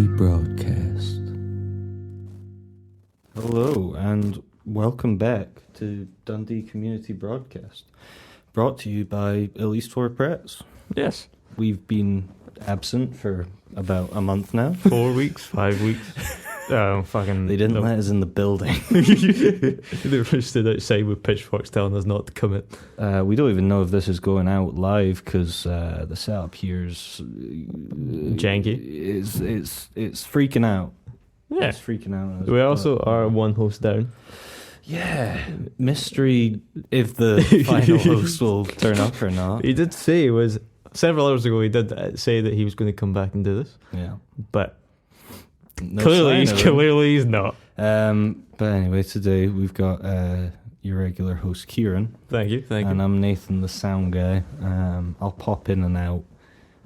Community Broadcast. Hello and welcome back to Dundee Community Broadcast, brought to you by At Least 4 Press. Yes. We've been absent for about a month now. 4 weeks, 5 weeks. Oh, fucking... They didn't let us in the building. They were stood outside with pitchforks telling us not to come in. We don't even know if this is going out live because the setup here's... janky. It's freaking out. Yeah. It's freaking out. We also are one host down. Yeah. Mystery if the final host will turn up or not. He did say, several hours ago, he did say that he was going to come back and do this. Yeah. But... No clearly he's not. But anyway, today we've got your regular host Kieran. Thank you. And I'm Nathan, the sound guy. I'll pop in and out.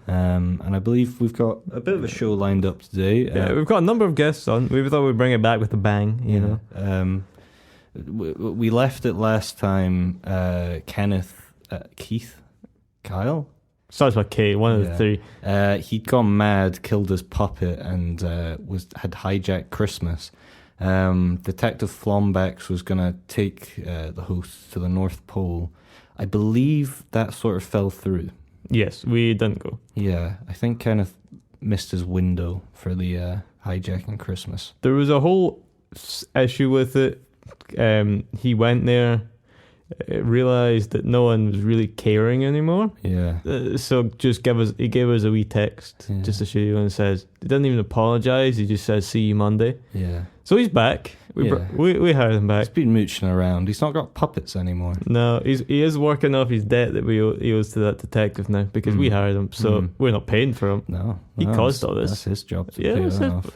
And I believe we've got a bit of a show lined up today. Yeah, we've got a number of guests on. We thought we'd bring it back with a bang, you know. We left it last time. Kyle? Starts with K, one of the three. He'd gone mad, killed his puppet, and had hijacked Christmas. Detective Flombex was going to take the host to the North Pole. I believe that sort of fell through. Yes, we didn't go. Yeah, I think Kenneth missed his window for the hijacking Christmas. There was a whole issue with it. He went there, realised that no one was really caring anymore. Yeah. So he gave us a wee text just to show you, and says he didn't even apologise. He just says, "See you Monday." Yeah. So he's back. We hired him back. He's been mooching around. He's not got puppets anymore. No, he is working off his debt that he owes to that detective now because we hired him. So we're not paying for him. No, he caused all this. That's his job to pay it off.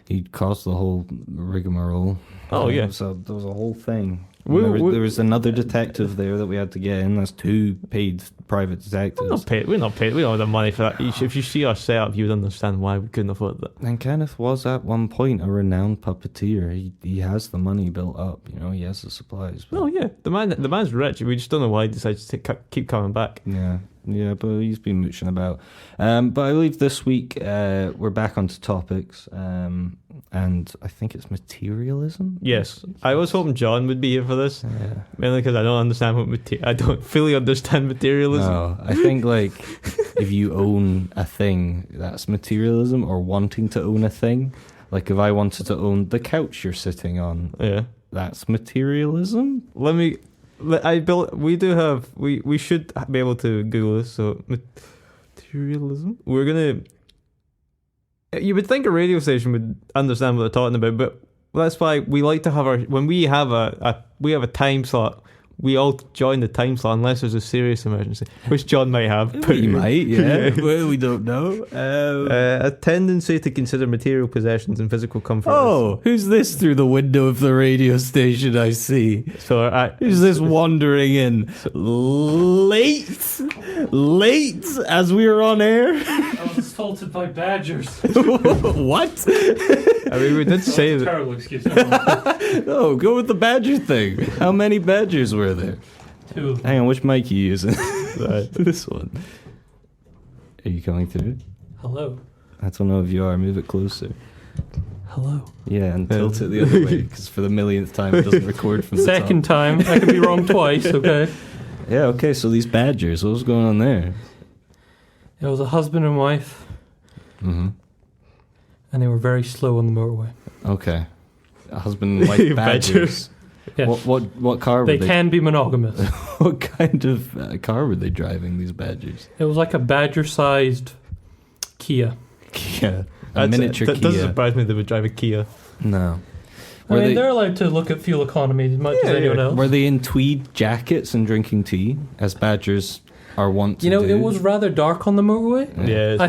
He caused the whole rigmarole. Oh yeah. So there was a whole thing. There was another detective there that we had to get in. That's 2 paid private detectives. We're not paid. We don't have the money for that. If you see our setup, you would understand why we couldn't afford that. And Kenneth was at one point a renowned puppeteer. He has the money built up. You know, he has the supplies. Oh yeah, the man's rich. We just don't know why he decided to keep coming back. Yeah, but he's been mooching about. But I believe this week we're back onto topics, and I think it's materialism. Yes, I was hoping John would be here for this, mainly because I don't fully understand materialism. No, I think if you own a thing, that's materialism, or wanting to own a thing. Like if I wanted to own the couch you're sitting on, that's materialism. We should be able to Google this. So materialism. You would think a radio station would understand what they're talking about, but that's why we like to have when we have a time slot. We all join the time slot unless there's a serious emergency, which John might have. But you might, yeah. Well, we don't know. A tendency to consider material possessions and physical comfort. Oh, who's this through the window of the radio station I see? So who's this wandering in? Late as we were on air? I was assaulted by badgers. What? I mean, we did say that. Terrible excuse. No, go with the badger thing. How many badgers were there? 2. Hang on, which mic are you using? This one. Are you coming through? Hello. I don't know if you are. Move it closer. Hello. Yeah, and tilt it the other way, because for the millionth time it doesn't record from the Second top. time. I could be wrong twice, okay? Yeah, okay, so these badgers, what was going on there? It was a husband and wife. Mm-hmm. And they were very slow on the motorway. Okay. A husband and wife badgers. Yeah. What car were they? They can be monogamous. What kind of car were they driving, these badgers? It was like a badger-sized Kia. Kia. A miniature Kia. That doesn't surprise me they would drive a Kia. No. They're allowed to look at fuel economy as much as anyone else. Were they in tweed jackets and drinking tea, as badgers are wont to do? It was rather dark on the motorway. Yeah, it's I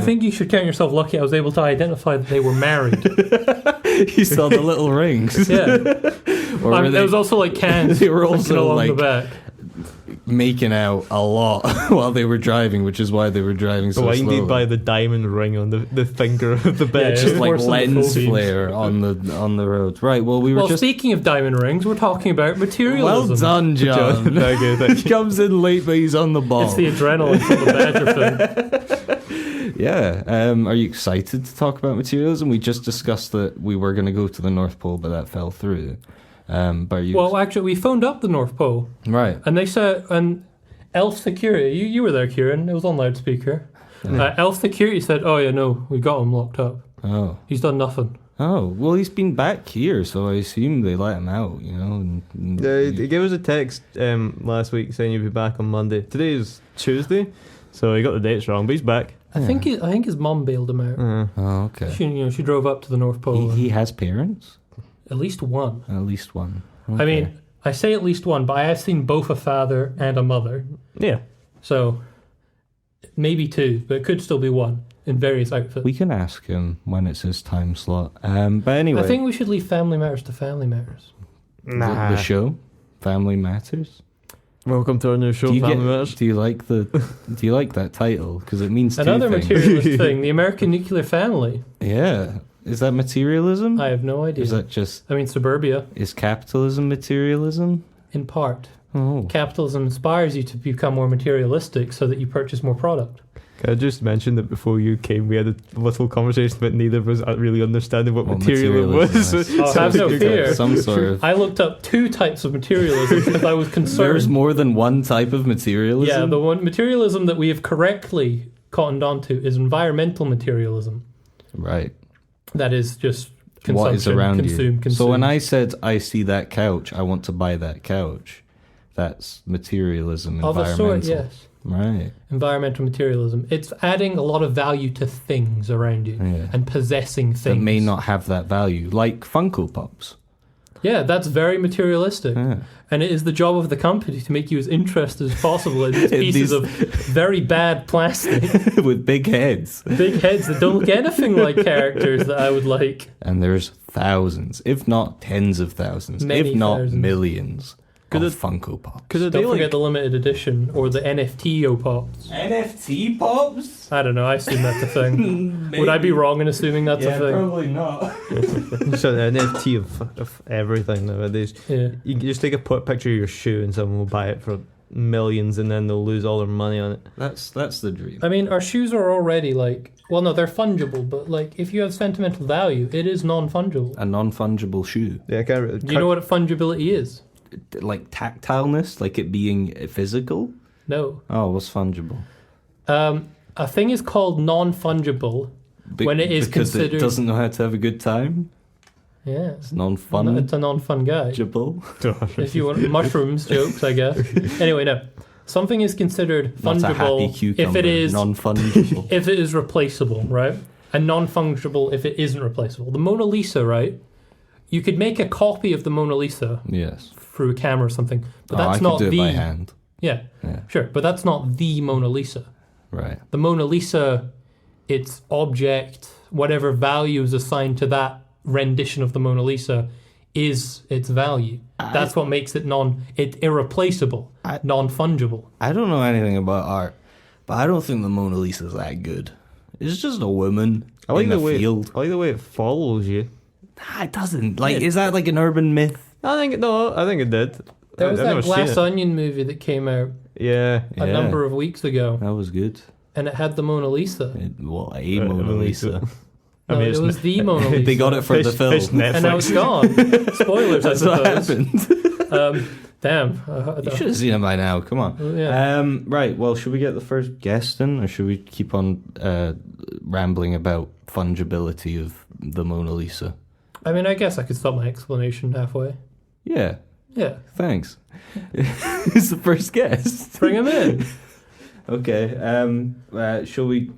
think you should count yourself lucky I was able to identify that they were married. You saw the little rings. Yeah. There was also like cans. They were also along the back. Making out a lot while they were driving, which is why they were driving so slowly. Blinded by the diamond ring on the finger of the bed. Yeah, just like lens flare on the road. Right, well, speaking of diamond rings, we're talking about materialism. Well done, John. He comes in late, but he's on the ball. It's the adrenaline from the badger thing. Yeah. Are you excited to talk about materialism? We just discussed that we were going to go to the North Pole, but that fell through. But are you Well, actually, we phoned up the North Pole, right? and they said, and Elf Security, you were there, Kieran. It was on loudspeaker. Elf Security said, "Oh yeah, no, we got him locked up. Oh. He's done nothing." Oh, well, he's been back here, so I assume they let him out, you know. He gave us a text last week saying he'd be back on Monday. Today is Tuesday, so he got the dates wrong, but he's back. I think his mum bailed him out. Oh, okay. She drove up to the North Pole. He has parents? At least one. At least one. Okay. I mean, I say at least one, but I have seen both a father and a mother. Yeah. So, maybe two, but it could still be one in various outfits. We can ask him when it's his time slot. But anyway. I think we should leave family matters to family matters. The show, Family Matters. Welcome to our new show, Family Matters. Do you like that title? Because it means another two things. materialist thing, the American nuclear family. Yeah. Is that materialism? I have no idea. Is that just... I mean, suburbia. Is capitalism materialism? In part. Oh. Capitalism inspires you to become more materialistic so that you purchase more product. Can I just mention that before you came, we had a little conversation about neither of us really understanding what materialism was. Oh, have no fear. Some sort of... I looked up 2 types of materialism because I was concerned. There's more than one type of materialism? Yeah, the one materialism that we have correctly cottoned onto is environmental materialism. Right. That is just consumption, what is around consume. So when I said, I see that couch, I want to buy that couch, that's materialism, of environmental. a sort, yes. Right. Environmental materialism. It's adding a lot of value to things around you and possessing things. That may not have that value, like Funko Pops. Yeah, that's very materialistic. Yeah. And it is the job of the company to make you as interested as possible in these pieces of very bad plastic. With big heads. Big heads that don't look anything like characters that I would like. And there's thousands, if not tens of thousands, Many if not thousands. Millions of Funko Pops. Don't forget the limited edition or the NFT Pops. NFT Pops? I don't know, I assume that's a thing. Would I be wrong in assuming that's a thing? Probably not. So an NFT of everything nowadays. Yeah. You can just take a picture of your shoe and someone will buy it for millions and then they'll lose all their money on it. That's the dream. I mean, our shoes are already well, no, they're fungible, but if you have sentimental value, it is non-fungible. A non-fungible shoe. Yeah, I can't. Do you know what fungibility is? Like tactileness, like it being physical? No. Oh, what's fungible? A thing is called non-fungible when it is because considered... it doesn't know how to have a good time? Yeah. It's non-fun. It's a non-fun guy. Fungible. If you want mushrooms jokes, I guess. Anyway, no. Something is considered fungible Not a happy cucumber, if it is non-fungible. if it is replaceable, right? And non-fungible if it isn't replaceable. The Mona Lisa, right? You could make a copy of the Mona Lisa Yes. through a camera or something, but that's I not could do the it by hand. Yeah, Yeah. sure, but that's not the Mona Lisa. Right. The Mona Lisa, its object, whatever value is assigned to that rendition of the Mona Lisa, is its value. That's what makes it irreplaceable, non-fungible. I don't know anything about art, but I don't think the Mona Lisa's that good. It's just a woman in a field. I like the way it follows you. Nah, it doesn't. Is that like an urban myth? I think it did. There was I've that never Glass seen it. Onion movie that came out Yeah. a number of weeks ago, That was good. and it had the Mona Lisa. A Mona Lisa. No, it was the Mona Lisa. They got it for the film. And now it's gone. Spoilers, I That's what suppose. happened. Damn. You should have seen it by now. Come on. Yeah. Right. Well, should we get the first guest in, or should we keep on rambling about fungibility of the Mona Lisa? I mean, I guess I could stop my explanation halfway. Yeah. Yeah. Thanks. Who's the first guest? Bring him in. Okay. Shall we?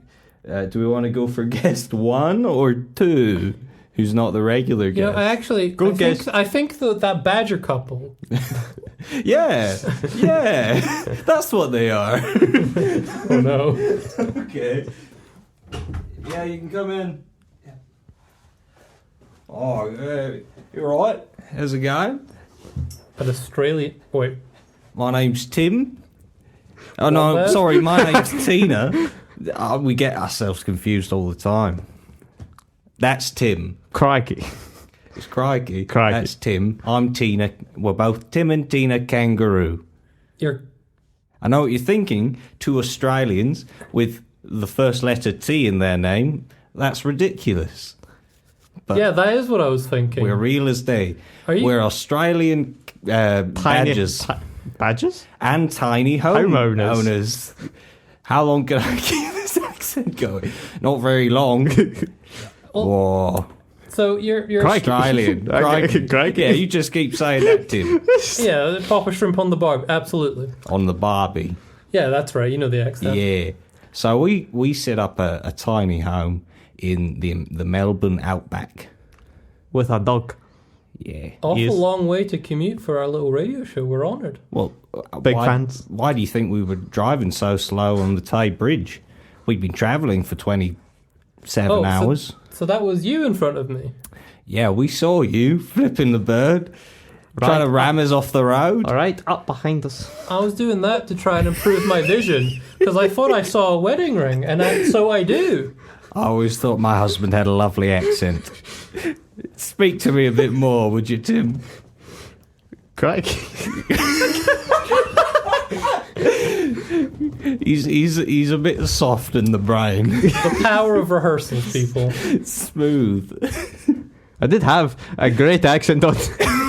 Do we want to go for guest 1 or 2? Who's not the regular guest? You know, I think that badger couple. Yeah. That's what they are. Oh no. Okay. Yeah, you can come in. Yeah. Oh, you're right. How's it going? An Australian. Wait. My name's Tim. Oh no, sorry, my name's Tina. We get ourselves confused all the time. That's Tim. Crikey. It's Crikey. That's Tim. I'm Tina. We're both Tim and Tina Kangaroo. You're. I know what you're thinking. 2 Australians with the first letter T in their name, that's ridiculous. But yeah, that is what I was thinking. we're real as day. Are you? We're Australian badgers Badgers? and tiny home Homeowners. owners. How long can I keep this accent going? Not very long. Whoa. So you're Australian. Crikey. Crikey. Yeah, you just keep saying that, Tim. yeah, pop a shrimp on the barb. Absolutely. On the Barbie. Yeah, that's right. You know the accent. Yeah. So we set up a tiny home in the Melbourne outback. With a dog. Yeah. Awful Yes. long way to commute for our little radio show. We're honoured. Well, Big fans. Why do you think we were driving so slow on the Tay Bridge? We'd been travelling for 27 hours. So that was you in front of me. Yeah, we saw you flipping the bird, trying to ram us off the road. All right, up behind us. I was doing that to try and improve my vision because I thought I saw a wedding ring, and so I do. I always thought my husband had a lovely accent. Speak to me a bit more, would you, Tim? Crikey. He's a bit soft in the brain. The power of rehearsals, people. Smooth. I did have a great accent on.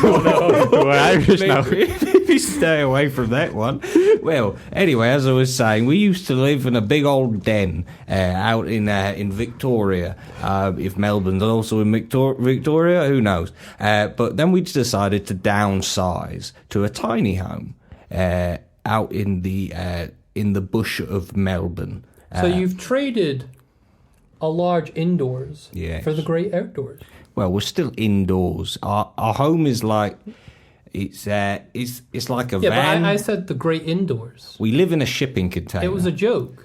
We're Irish now. Maybe stay away from that one. Well, anyway, as I was saying, we used to live in a big old den out in Victoria. If Melbourne's also in Victoria, who knows? But then we decided to downsize to a tiny home out in the bush of Melbourne. So you've traded a large indoors Yes. for the great outdoors. Well, we're still indoors. Our home is like it's like a Yeah, van. but I said the great indoors. We live in a shipping container. It was a joke.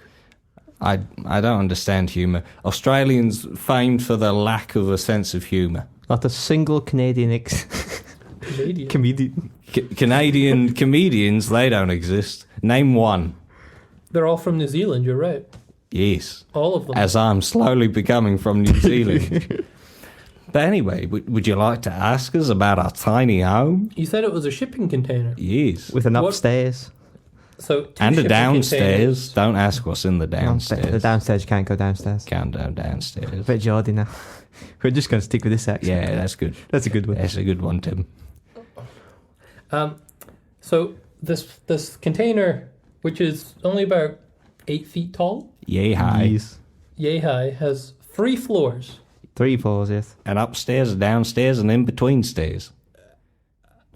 I don't understand humour. Australians famed for their lack of a sense of humour. Not a single Canadian Canadian. comedian. Canadian comedians, they don't exist. Name one. They're all from New Zealand, you're right. Yes. All of them. As I'm slowly becoming from New Zealand. But anyway, would you like to ask us about our tiny home? You said it was a shipping container. Yes. With an What? upstairs. So two And a shipping downstairs. containers. Don't ask what's in the downstairs. The downstairs, you can't go downstairs. Can't go downstairs. A bit Geordie now. We're just going to stick with this accent. Yeah, that's good. That's a good one. That's a good one, Tim. So this container, which is only about 8 feet tall, Yay high. Yes. yay high, has 3 floors. 3 floors, yes. And upstairs and downstairs and in between stairs.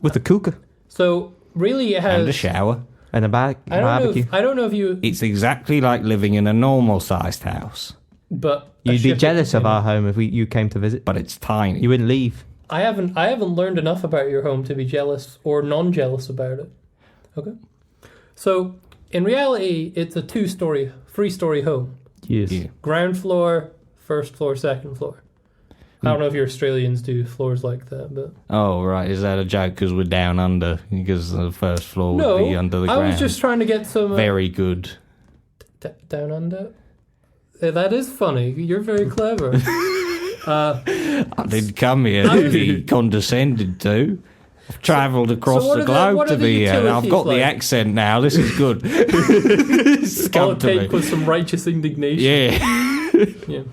With a cooker So really it has... And a shower. and a barbecue. I don't know if you... It's exactly like living in a normal sized house. But a You'd be shipping jealous of container. our home if you came to visit. But it's tiny. You wouldn't leave. I haven't learned enough about your home to be jealous or non-jealous about it. Okay. So in reality, it's a 3-story home. Yes. Yeah. Ground floor, first floor, second floor. I don't know if your Australians do floors like that, but Oh, right. Is that a joke because we're down under? Because the first floor would be under the I ground. was just trying to get some Very good. down under. That is funny. You're very clever. I didn't come here I to was- be condescended to. I've travelled across what the are the- globe what to are the be here. I've utilities got the like? accent now. This is good. It's All come it to me. take was some righteous indignation. Yeah. Yeah.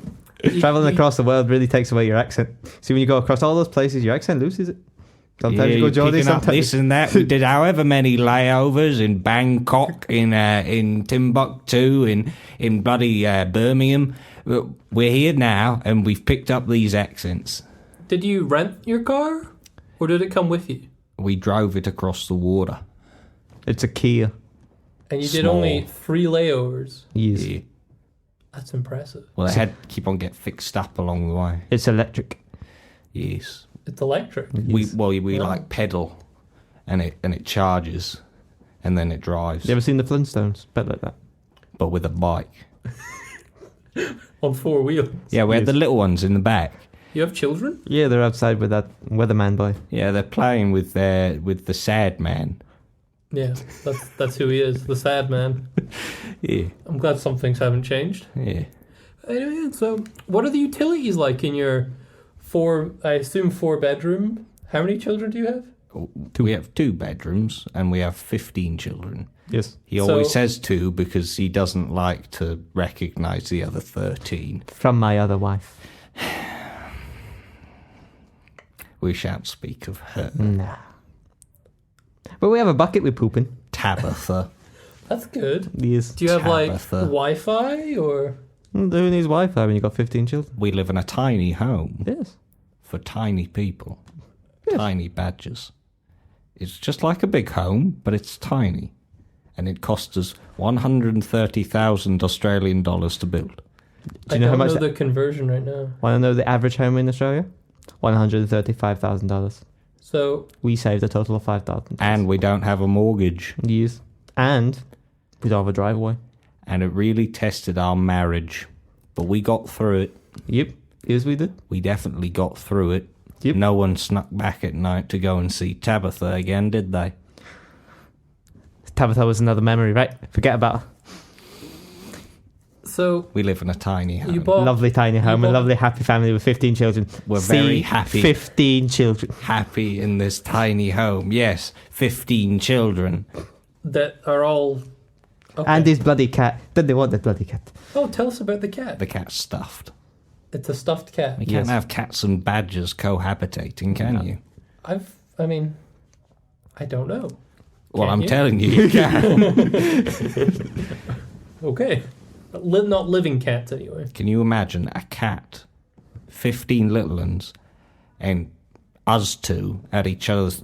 Traveling across the world really takes away your accent. See, when you go across all those places, your accent loses it. Sometimes Yeah, you go you're Geordie, picking up sometimes... this and that. We did however many layovers in Bangkok, in Timbuktu, in bloody Birmingham. We're here now, and we've picked up these accents. Did you rent your car, or did it come with you? We drove it across the water. It's a Kia. And you did Small. only 3 layovers. Yes. Yeah. That's impressive. Well, they had to keep on getting fixed up along the way. It's electric. Yes. It's electric. Yes. We Wow. like pedal, and it charges, and then it drives. You ever seen the Flintstones? Bit like that. But with a bike. On 4 wheels. Yeah, we had Yes. the little ones in the back. You have children? Yeah, they're outside with that weatherman boy. Yeah, they're playing with the sad man. Yeah, that's who he is, the sad man. Yeah, I'm glad some things haven't changed. yeah. Anyway, so what are the utilities like in your 4 bedroom? How many children do you have? We have 2 bedrooms and we have 15 children. Yes. He always says 2 because he doesn't like to recognise the other 13. From my other wife. We shan't speak of her. Nah. But we have a bucket we poop in. Tabitha. That's good. Yes. Do you have like Tabitha. Wi-Fi or? Who needs Wi-Fi when you've got 15 children? We live in a tiny home Yes. for tiny people. Yes. Tiny badgers. It's just like a big home, but it's tiny. And it cost us 130,000 Australian dollars to build. Do you know how much? the conversion right now. Want to know the average home in Australia? $135,000. So We saved a total of $5,000. And we don't have a mortgage. Yes. And we don't have a driveway. And it really tested our marriage. But we got through it. Yep. Yes, we did. We definitely got through it. Yep. No one snuck back at night to go and see Tabitha again, did they? Tabitha was another memory, right? Forget about her. So We live in a tiny home. you bought Lovely tiny home, a lovely happy family with 15 children. We're very happy. 15 children. Happy in this tiny home. Yes, 15 children. that are all. Okay. And this bloody cat. Did they want that bloody cat? Oh, tell us about the cat. The cat's stuffed. It's a stuffed cat. You can't have cats and badgers cohabitating, can you? I don't know. Well, Can I'm you? telling you, you can. Okay. But not living cats anyway. Can you imagine a cat, 15 little ones, and us 2 at each other's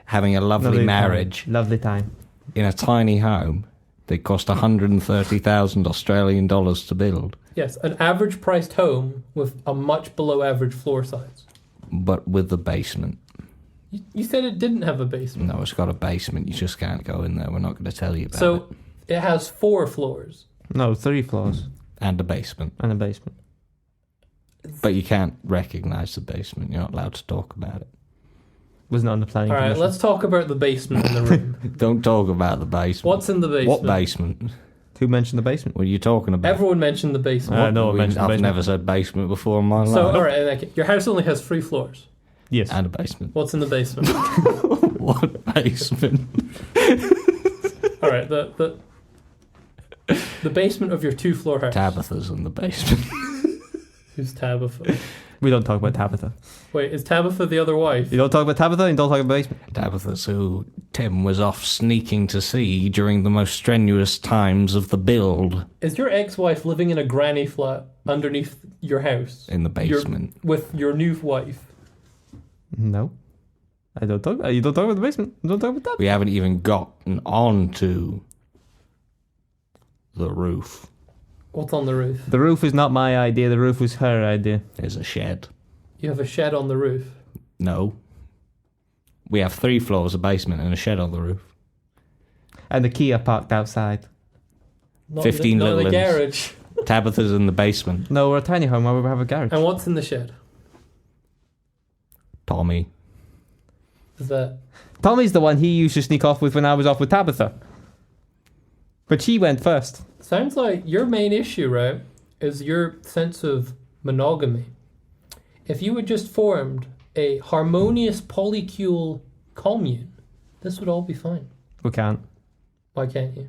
having a lovely marriage Lovely time. in a tiny home that cost 130,000 Australian dollars to build, Yes, an average priced home with a much below average floor size. but with the basement. You said it didn't have a basement. No, it's got a basement. You just can't go in there. We're not going to tell you about it. So it has 4 floors. No, 3 floors And a basement. and a basement. But you can't recognise the basement. You're not allowed to talk about it. Was not on the planning All right, commission. let's talk about the basement in the room. Don't talk about the basement. What's in the basement? What basement? Who mentioned the basement? What are you talking about? Everyone mentioned the basement. No one mentioned the I've basement. never said basement before in my life. So, all right, okay. Your house only has 3 floors. Yes. And a basement. What's in the basement? What basement? All right, the basement of your 2-floor house. Tabitha's in the basement. Who's Tabitha? We don't talk about Tabitha. Wait, is Tabitha the other wife? You don't talk about Tabitha and you don't talk about basement. Tabitha's who Tim was off sneaking to see during the most strenuous times of the build Is your ex-wife living in a granny flat underneath your house in the basement. with your new wife? No. I don't talk. You don't talk about the basement. You don't talk about that. We haven't even gotten onto the roof. What's on the roof? The roof is not my idea. The roof was her idea. There's a shed. You have a shed on the roof. No. We have 3 floors, a basement, and a shed on the roof. And the Kia parked outside. Not 15 in the, not in the little ones. garage. Tabitha's in the basement. No, we're a tiny home where we have a garage. And what's in the shed? Tommy. Is that... Tommy's the one he used to sneak off with when I was off with Tabitha. But she went first. Sounds like your main issue, right, is your sense of monogamy. If you had just formed a harmonious polycule commune, this would all be fine. We can't. Why can't you?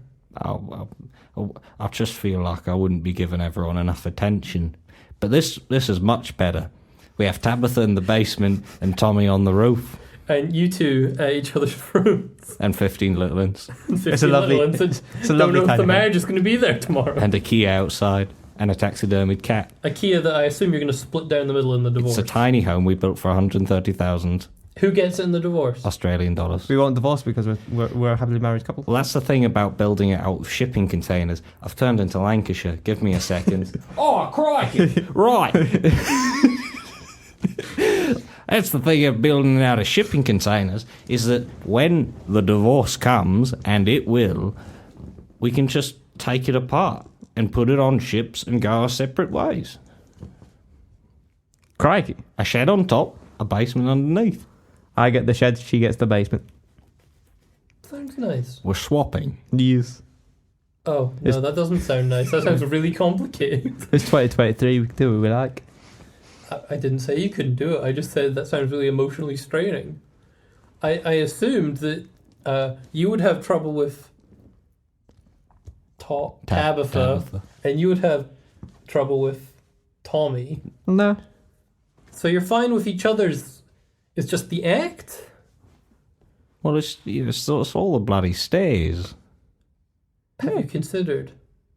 I just feel like I wouldn't be giving everyone enough attention. But this is much better. We have Tabitha in the basement and Tommy on the roof. And you two at each other's rooms. And 15 little ones. It's a lovely. It's a Don't lovely know if tiny the home. marriage is going to be there tomorrow. And a Kia outside. And a taxidermied cat. A Kia that I assume you're going to split down the middle in the divorce. It's a tiny home we built for 130,000 Who gets it in the divorce? Australian dollars. We won't divorce because we're a happily married couple. Well, that's the thing about building it out of shipping containers. I've turned into Lancashire. Give me a second. Oh, crikey! Right. That's the thing of building it out of shipping containers, is that when the divorce comes, and it will, we can just take it apart and put it on ships and go our separate ways. Crikey. A shed on top, a basement underneath. I get the shed, she gets the basement. Sounds nice. We're swapping. Yes. Oh, no, that doesn't sound nice. That sounds really complicated. It's 2023, we can do what we like. I didn't say you couldn't do it. I just said that sounds really emotionally straining. I assumed that you would have trouble with Tabitha, and you would have trouble with Tommy. No. So you're fine with each other's. It's just the act. Well, it's all the bloody stays. Have you considered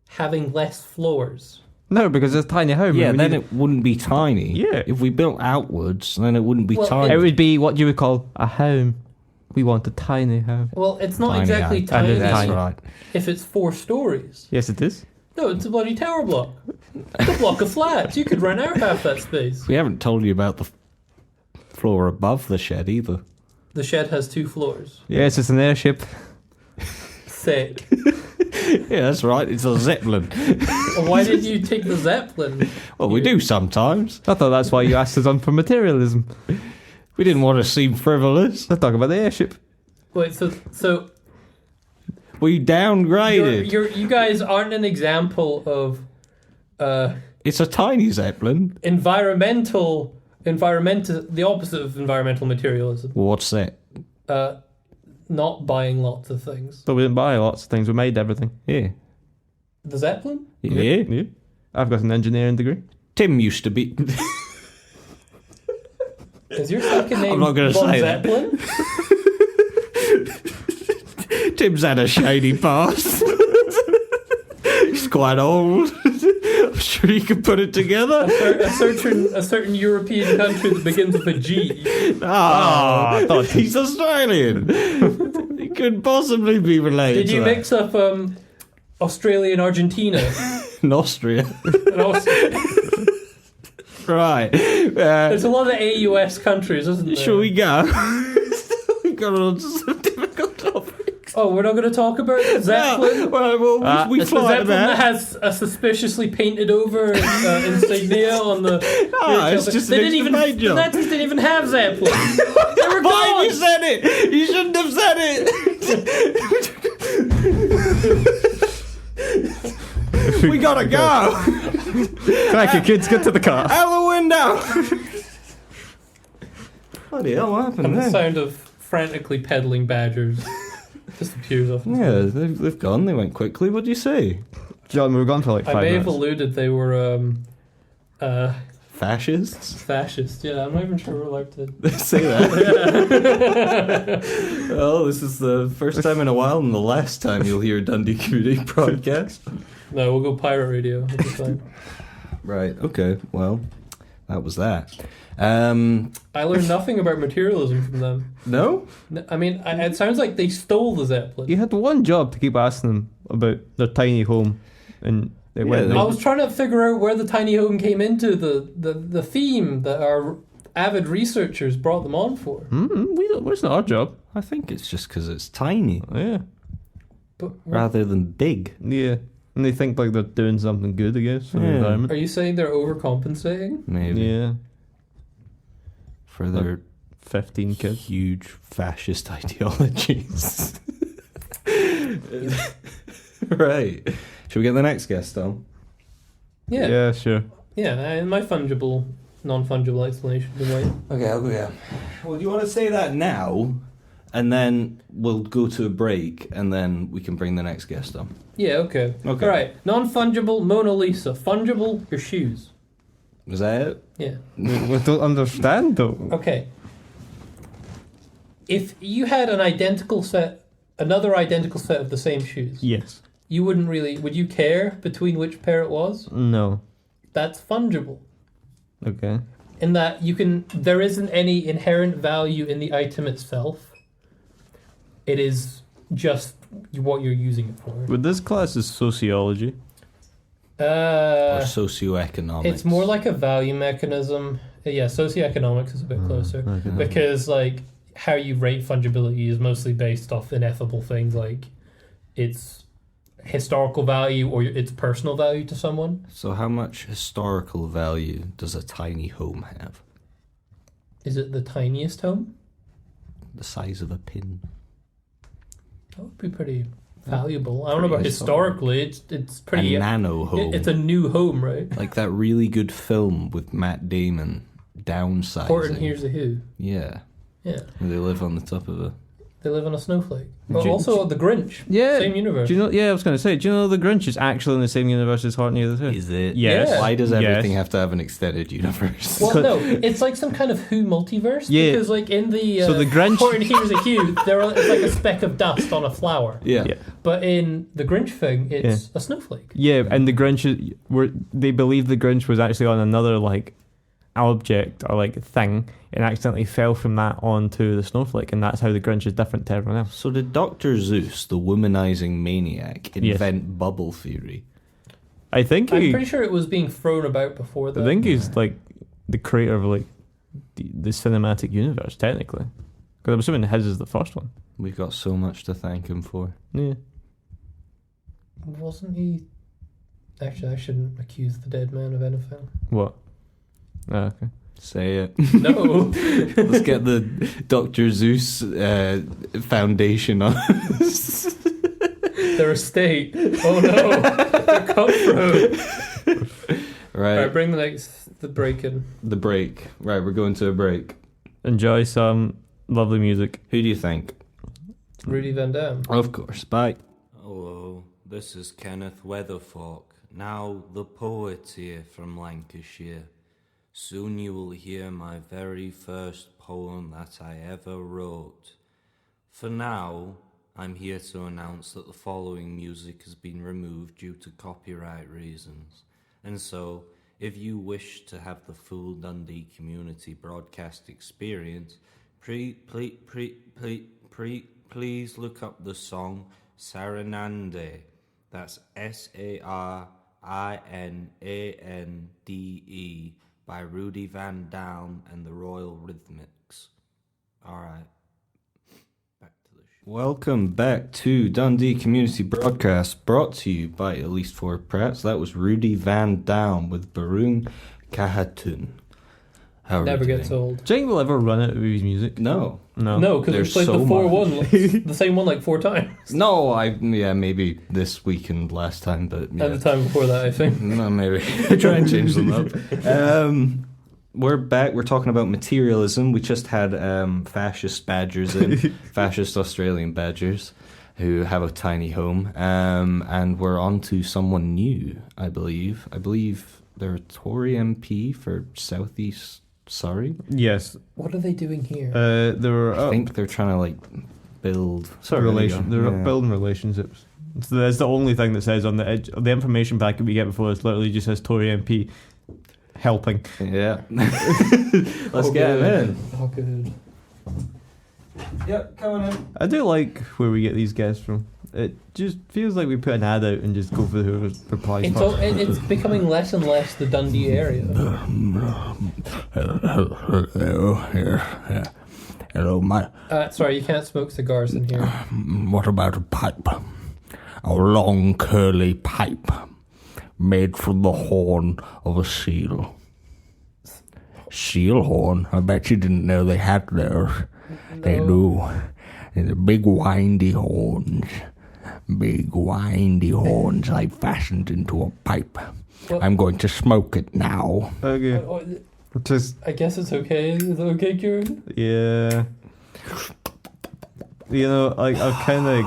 having less floors? No, because it's a tiny home. Yeah, then it wouldn't be tiny. Yeah. If we built outwards, then it wouldn't be tiny. It would be what you would call a home. We want a tiny home. Well, it's not Tiny exactly house. tiny. That's right. If it's 4 stories. Yes, it is. No, it's a bloody tower block. It's a block of flats. You could rent out half that space. We haven't told you about the floor above the shed either. The shed has 2 floors. Yes, it's an airship. Sick. Yeah, that's right. It's a Zeppelin. Why did you take the Zeppelin? Well, we do sometimes. I thought that's why you asked us on for materialism. We didn't want to seem frivolous. Let's talk about the airship. Wait, so We downgraded. you guys aren't an example of It's a tiny Zeppelin. the opposite of environmental materialism. What's that? Not buying lots of things. But we didn't buy lots of things. We made everything. Yeah. The Zeppelin? Yeah. I've got an engineering degree. Tim used to be... Is your second name I'm not gonna Von say that. Zeppelin? Tim's had a shady past. He's quite old. I'm sure he can put it together. A certain European country that begins with a G. I thought he's Australian. He couldn't possibly be related Did you to that. mix up Australia and Argentina? In Austria. And also, Right. there's a lot of AUS countries, isn't there? Shall we go? We've got on to some difficult topics. Oh, we're not going to talk about the Zeppelin? Yeah, well, we It's the fly Zeppelin about. that has a suspiciously painted over insignia on the... It's just they an didn't even. extra The job. Nazis didn't even have Zeppelin. They were Fine, gone. you said it. You shouldn't have said it. We gotta go. Thank you, kids. Get to the car. Out the window. Bloody hell, what happened And the there? sound of frantically pedaling badgers just appears off. Yeah, they've gone. They went quickly. What do you say? John, we were gone for like 5 I may minutes. have alluded they were Fascists? fascist. Yeah, I'm not even sure we're allowed to. Say that. Well, this is the first time in a while and the last time you'll hear Dundee Community Broadcast. No, we'll go pirate radio. It'll be fine. Right, okay, well, that was that. I learned nothing about materialism from them. No? I mean, it sounds like they stole the Zeppelin. You had one job to keep asking them about their tiny home, and they went. I was trying to figure out where the tiny home came into the theme that our avid researchers brought them on for. Where's not our job? I think it's just because it's tiny Yeah, But rather than big. yeah. And they think like they're doing something good, I guess, for the Yeah. environment. are you saying they're overcompensating? Maybe. Yeah, For their 15 kids. huge fascist ideologies. Right. Should we get the next guest on? Yeah. Yeah, sure. Yeah, and my non-fungible explanation to wait. Okay, I'll go, yeah. Well, do you want to say that now? And then we'll go to a break, and then we can bring the next guest on. Yeah, okay. Okay. All right. Non-fungible Mona Lisa. Fungible, your shoes. Is that it? Yeah. We don't understand though. Okay. If you had another identical set of the same shoes, Yes. you wouldn't really... Would you care between which pair it was? No. That's fungible. Okay. In that there isn't any inherent value in the item itself. It is just what you're using it for. But this class is sociology. Or socioeconomics? It's more like a value mechanism. Yeah, socioeconomics is a bit closer. Okay. Because, like, how you rate fungibility is mostly based off ineffable things like its historical value or its personal value to someone. So how much historical value does a tiny home have? Is it the tiniest home? The size of a pin. That would be pretty valuable. I don't know Pretty about historically. It's pretty... A nano home. It's a new home, right? Like that really good film with Matt Damon, Downsizing. Important Here's the Who. Yeah. Yeah. They live on the top of a... They live on a snowflake. But also the Grinch. Yeah. Same universe. Do you know? Yeah, I was going to say. Do you know the Grinch is actually in the same universe as Heart Near the Two? Is it? Yes. Yeah. Why does everything Yes. have to have an extended universe? Well, no, it's like some kind of Who multiverse. Yeah. Because, like, in the So the Grinch- Horton Hears a Hue, it's like a speck of dust on a flower. Yeah. Yeah. But in the Grinch thing, it's a snowflake. Yeah, and the Grinch they believe the Grinch was actually on another like object or like thing and accidentally fell from that onto the snowflake, and that's how the Grinch is different to everyone else. So did Dr. Zeus, the womanizing maniac, invent bubble theory? I think I'm pretty sure it was being thrown about before that. I think he's like the creator of like the cinematic universe, technically, because I'm assuming his is the first one. We've got so much to thank him for. Yeah. Wasn't he... Actually, I shouldn't accuse the dead man of anything. What? Oh, okay. Say it. No. Let's get the Dr. Zeus foundation on. Their estate. Oh no. They're cutthroat. Right. Alright, bring the break in. The break. Right, we're going to a break. Enjoy some lovely music. Who do you think? Rudy Van Dam. Of course. Bye. Hello, this is Kenneth Weatherfork, now the Poeteer from Lancashire. Soon you will hear my very first poem that I ever wrote. For now, I'm here to announce that the following music has been removed due to copyright reasons. And so, if you wish to have the full Dundee Community Broadcast experience, please look up the song Sarinande. That's Sarinande by Rudy Van Dam and the Royal Rhythmics. Alright. Back to the show. Welcome back to Dundee Community Broadcast, brought to you by At Least Four Prats. That was Rudy Van Dam with Barun Kahatun. How are Never we gets doing? old. Do you think we'll ever run out of his music? No. No, because we There's played so the much. 4-1, the same one like 4 times. No, maybe this weekend last time, but yeah. And the time before that, I think. No, maybe. Try and change them up. We're back. We're talking about materialism. We just had fascist badgers in, fascist Australian badgers, who have a tiny home. And we're on to someone new, I believe. I believe they're a Tory MP for South East Surrey. Yes. What are they doing here? I think they're trying to like build relation. They're building relationships. That's the only thing that says on the edge. The information packet we get before is literally just says Tory MP helping. Yeah. Let's get him in. Oh, good. Yep, coming in. I do like where we get these guests from. It just feels like we put an ad out and just go for whoever replies first. It's becoming less and less the Dundee area. Hello, Sorry, you can't smoke cigars in here. what about a pipe? A long, curly pipe made from the horn of a seal. Seal horn? I bet you didn't know they had those. No. They do. And the big windy horns. Big windy horns I fastened into a pipe. Well, I'm going to smoke it now. Okay. Just I guess it's okay. Is it okay, Kieran? yeah. You know, like I've kind of.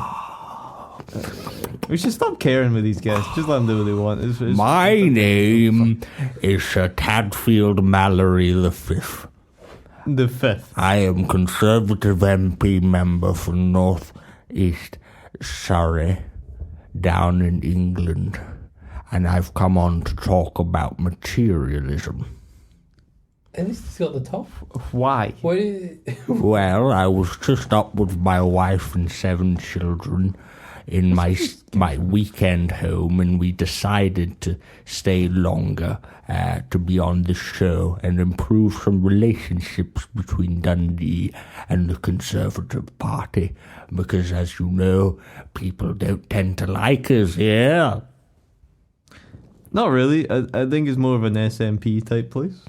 We should stop caring with these guys. Just let them do what they want. It's My name is Sir Tadfield Mallory V. the 5th. I am Conservative MP member for North East Surrey, down in England, and I've come on to talk about materialism. At least he's got the top. Why? Why did Well, I was just up with my wife and 7 children in my weekend home, and we decided to stay longer to be on the show and improve some relationships between Dundee and the Conservative Party, because, as you know, people don't tend to like us here. Not really. I think it's more of an SNP type place.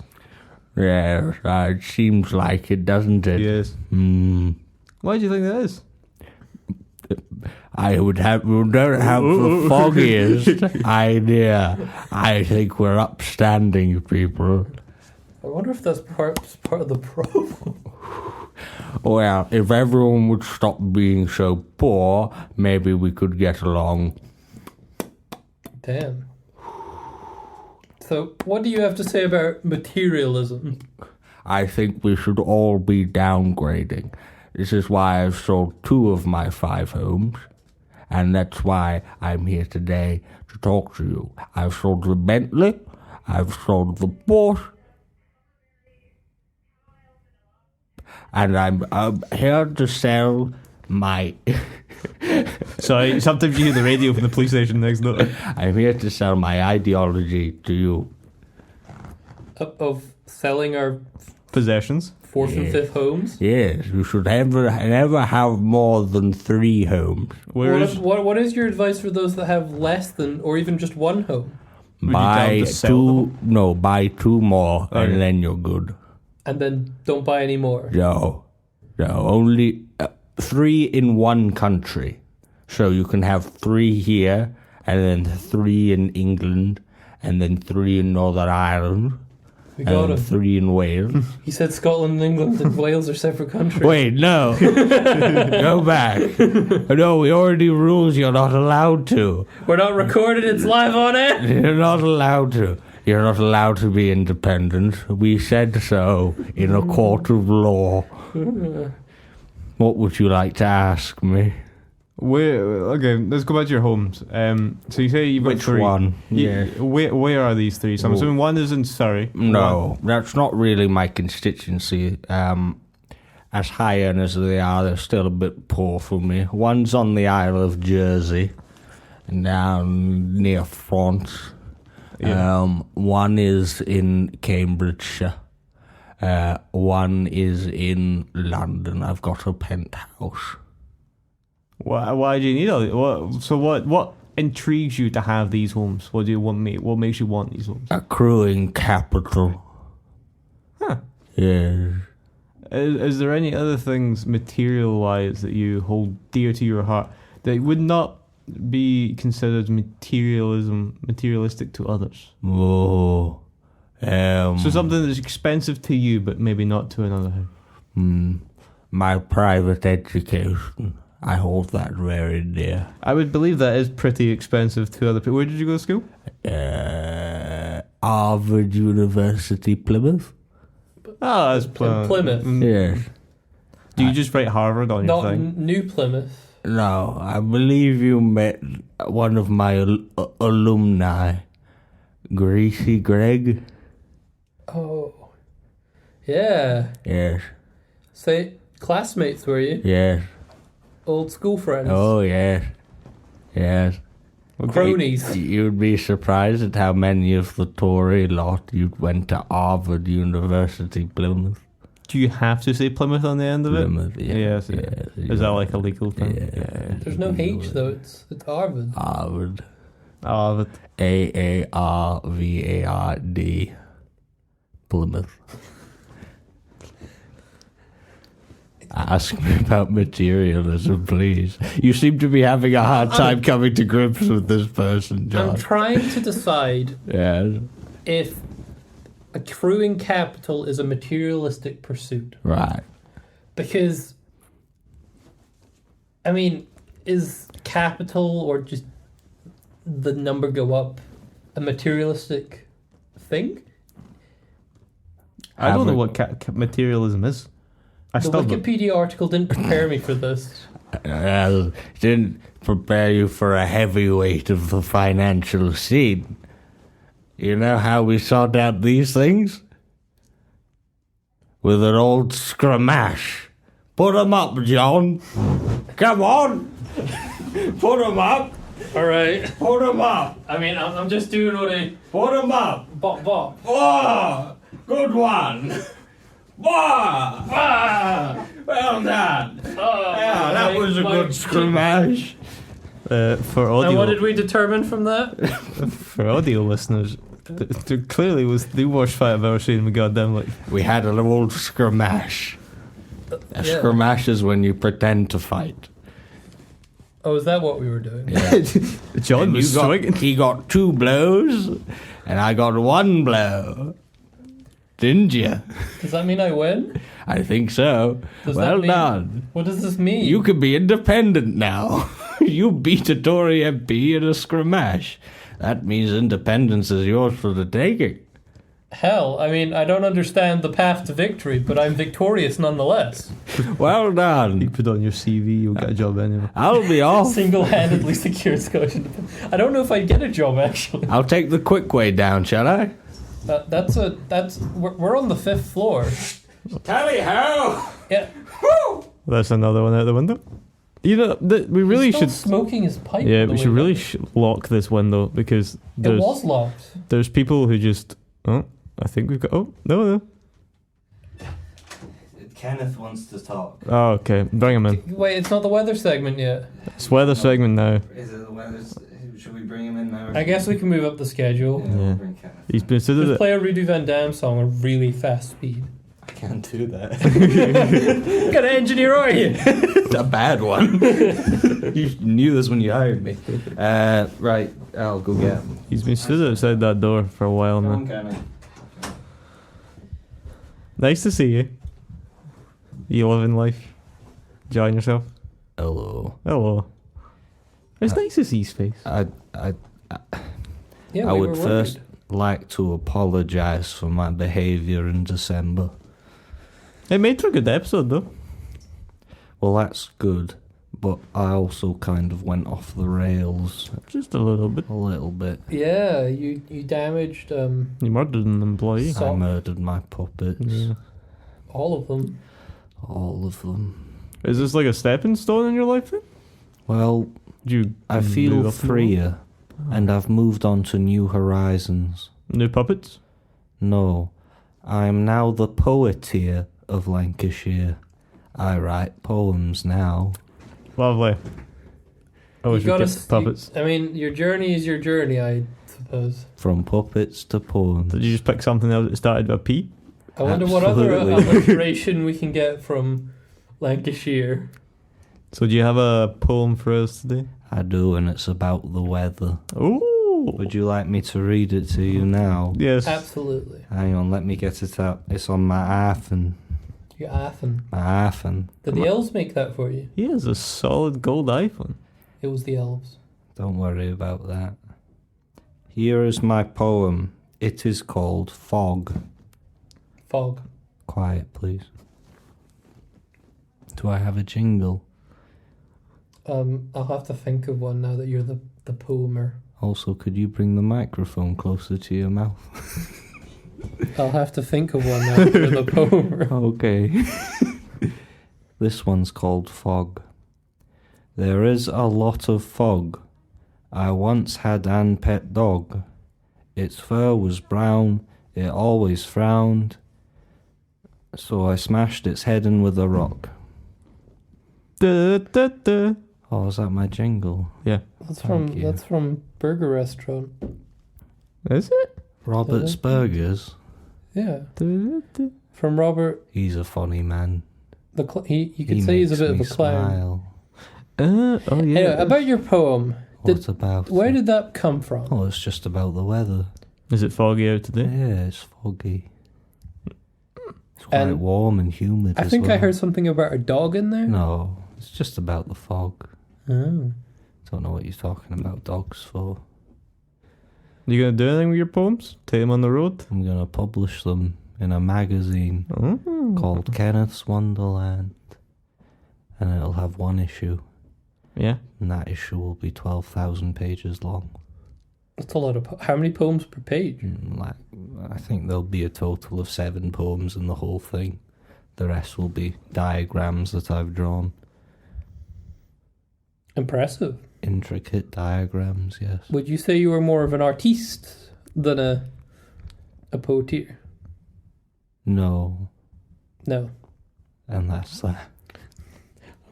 Yeah, it seems like it, doesn't it? Yes. Why do you think that is? I don't have the foggiest idea. I think we're upstanding people. I wonder if that's part of the problem. Well, if everyone would stop being so poor, maybe we could get along. Damn. So, what do you have to say about materialism? I think we should all be downgrading. This is why I've sold 2 of my 5 homes. And that's why I'm here today to talk to you. I've sold the Bentley. I've sold the Porsche. And I'm here to sell my... Sorry, sometimes you hear the radio from the police station next door. I'm here to sell my ideology to you. Of selling our Possessions. 4th and 5th homes? Yes, you should never have more than 3 homes. What is your advice for those that have less than, or even just 1 home? Buy 2 more, and then you're good. And then don't buy any more? No, only 3 in one country. So you can have 3 here, and then 3 in England, and then 3 in Northern Ireland. We got him. 3 in Wales. He said Scotland, England, and Wales are separate countries. Wait, no. Go back. No, we already rules you're not allowed to. We're not recorded, it's live on it. You're not allowed to. You're not allowed to be independent. We said so in a court of law. What would you like to ask me? Okay, let's go back to your homes. So you say you've got Which 3. one? Yeah. Where are these 3? So I'm assuming one is in Surrey. No, that's not really my constituency. As high end as they are, they're still a bit poor for me. One's on the Isle of Jersey, down near France. Yeah. One is in Cambridgeshire. One is in London. I've got a penthouse. Why do you need all these? What intrigues you to have these homes? What makes you want these homes? Accruing capital. Huh. Yes. Is there any other things material-wise that you hold dear to your heart that would not be considered materialistic to others? Oh. So something that's expensive to you but maybe not to another. My private education. I hold that very dear. I would believe that is pretty expensive to other people. Where did you go to school? Harvard University, Plymouth. Oh, that's Plymouth. Plymouth. Yes. Do you just write Harvard on your Not thing? New Plymouth. No, I believe you met one of my alumni, Greasy Greg. Oh. Yeah. Yes. Say, classmates were you? Yes. Old school friends? Oh, yes. Yes. Cronies? You'd be surprised at how many of the Tory lot you went to Harvard University, Plymouth. Do you have to say Plymouth on the end of it? Plymouth, yeah. Yes. Yes, Is that like a legal thing? Yeah. There's no H though, it's Harvard. Harvard. Harvard. Aarvard. Plymouth. Ask me about materialism, please. You seem to be having a hard time coming to grips with this person, John. I'm trying to decide Yes. if accruing capital is a materialistic pursuit. Right. Because, I mean, is capital or just the number go up a materialistic thing? I don't know what materialism is. The Wikipedia article didn't prepare me for this. Didn't prepare you for a heavyweight of the financial scene. You know how we sort out these things? With an old scramash. Put 'em up, John. Come on. Put 'em up. All right. Put 'em up. I mean, I'm just doing what I... Put 'em up. Bop, bop. Oh, good one. Wah! Ah! Well done. Oh, Yeah, that was a good scramash. For audio, And what did we determine from that? for audio listeners, there clearly was the worst fight I've ever seen in my goddamn life. We had an old scramash. A scramash is when you pretend to fight. Oh, is that what we were doing? Yeah. John And was swinging. he got 2 blows, and I got 1 blow. Didn't you? Does that mean I win? I think so. Does Well that mean, done. What does this mean? You can be independent now. You beat a Tory MP in a scramash. That means independence is yours for the taking. Hell, I mean, I don't understand the path to victory, but I'm victorious nonetheless. Well You done. put it on your CV, you'll get a job anyway. I'll be off. Single-handedly secured Scottish independence. I don't know if I'd get a job, actually. I'll take the quick way down, shall I? We're on the 5th floor. Tally ho! Yeah. That's another one out the window. You know, we really He's still should. smoking his pipe. Yeah, on the we way should really down. lock this window because It there's was locked. there's people who just. Oh, I think we've got. Oh no. Kenneth wants to talk. Oh, okay. Bring him in. Wait, it's not the weather segment yet. It's weather segment now. Is it the weather? Should we bring him in now? I guess we can move up the schedule. Yeah, we'll Yeah. bring Kenneth. He's been considered Just it. play a Rudy Van Dam song at really fast speed. I can't do that. What kind of engineer are you? It's a bad one. You knew this when you hired me. Right, I'll go get him. He's been stood outside that door for a while Come now. on, Kenneth. Nice to see you. You living life, enjoying yourself. Hello. Hello. It's nice to see his face. I Yeah, I we would were first worried. like to apologise for my behaviour in December. It made for a good episode though. Well, that's good, but I also kind of went off the rails Just a little bit. a little bit. Yeah, you damaged You murdered an employee. So- I murdered my puppets, Yeah. all of them. all of them. Is this like a stepping stone in your life then? Well, Did you I move feel up in the world? freer, and I've moved on to new horizons. New puppets? No, I am now the Poeteer of Lancashire. I write poems now. Lovely. I wish You we gotta kept puppets. I mean, your journey is your journey, I suppose. From puppets to poems. Did you just pick something else that started with a P? I wonder what other Absolutely. alliteration we can get from Lancashire. So do you have a poem for us today? I do, and it's about the weather. Ooh. Would you like me to read it to you now? Yes. Absolutely. Hang on, let me get it up. It's on my iPhone. You Athen. My iPhone. Did the elves make that for you? He has a solid gold iPhone. It was the elves. Don't worry about that. Here is my poem. It is called Fog. Fog. Quiet, please. Do I have a jingle? I'll have to think of one now that you're the poemer. Also, could you bring the microphone closer to your mouth? I'll have to think of one now that you're the poemer. Okay. This one's called Fog. There is a lot of fog. I once had an pet dog. Its fur was brown, it always frowned. So I smashed its head in with a rock. Da, da, da. Oh, is that my jingle? Yeah. Thank you. That's from Burger Restaurant. Is it? Robert's Burgers. Yeah, Da, da, da. from Robert. He's a funny man. You could say he's a makes bit of me a clown. smile. Oh yeah. Anyway, about your poem, What about where it? did that come from? Oh, it's just about the weather. Is it foggy out today? Yeah, it's foggy. It's quite And warm and humid I as think I well. heard something about a dog in there. No, it's just about the fog. Oh. Don't know what you're talking about dogs for. You gonna do anything with your poems? Take them on the road? I'm going to publish them in a magazine Oh. called Kenneth's Wonderland. And it'll have one issue. Yeah. And that issue will be 12,000 pages long. That's a lot of. How many poems per page? Like, I think there'll be a total of 7 poems in the whole thing. The rest will be diagrams that I've drawn. Impressive. Intricate diagrams, yes. Would you say you were more of an artiste than a poeteer? No, No. and that's that.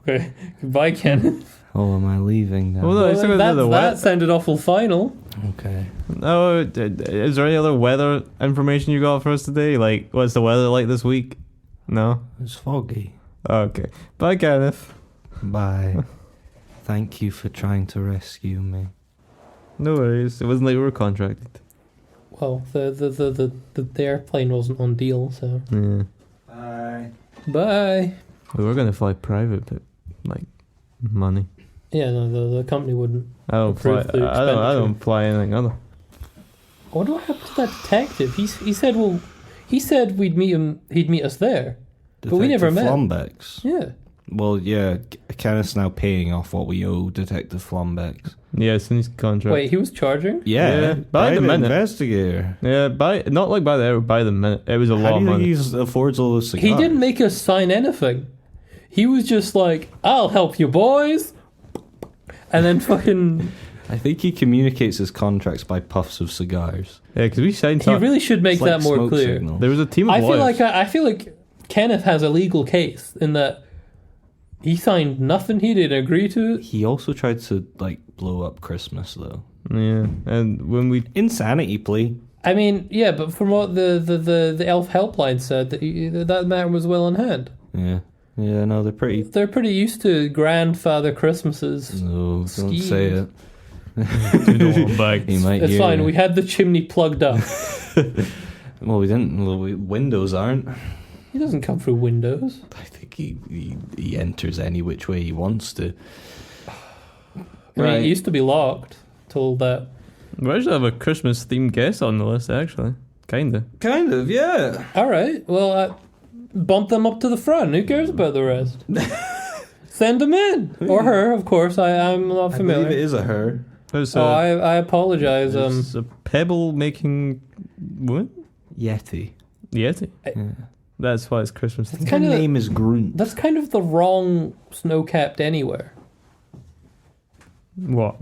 Okay. Goodbye, Kenneth. Oh, am I leaving now? Well, no, I still gotta do the that wet. sounded awful final. Okay. Oh, is there any other weather information you got for us today? Like, what's the weather like this week? No? It's foggy. Okay. Bye, Kenneth. Bye. Thank you for trying to rescue me. No worries. It wasn't like we were contracted. Well, the airplane wasn't on deal, so. Yeah. Bye. Bye. We were going to fly private, but like money. Yeah, no, the company wouldn't. I don't fly. Approve the I don't fly anything other. What happened to that detective? He said we'd meet him. He'd meet us there, but we never met. Flombex. Yeah. Well, yeah, Kenneth's now paying off what we owe Detective Flombex. Yeah, it's in his contract. Wait, he was charging? Yeah, by the minute. Investigator. Yeah, not like by the hour, by the minute. It was a lot How of do you money. think he affords all those cigars? He didn't make us sign anything. He was just like, "I'll help you, boys," and then fucking. I think he communicates his contracts by puffs of cigars. Yeah, because we signed. He really should make It's like that more smoke clear. signals. There was a team of I feel lawyers. like I feel like Kenneth has a legal case in that he signed nothing. He didn't agree to it. He also tried to blow up Christmas though. Yeah, and when we Insanity plea. I mean, yeah, but from what the elf helpline said, that man was well in hand. Yeah. Yeah, no, they're pretty. They're pretty used to grandfather Christmases. No, don't Schemes. say it. back. He might It's hear fine. you. We had the chimney plugged up. Well, we didn't. Well, windows aren't. He doesn't come through windows. I think he enters any which way he wants to. I mean, it used to be locked till that. We actually have a Christmas themed guest on the list, actually. Kinda. Kind of, yeah. All right. Well, bump them up to the front. Who cares about the rest? Send them in, or her, of course. I'm not I familiar. believe it is a her. There's I apologize. there's a pebble making what? Yeti. Yeti. Yeah. That's why it's Christmas. It's Her kinda- name is Groont. That's kind of the wrong snow-capped anywhere. What?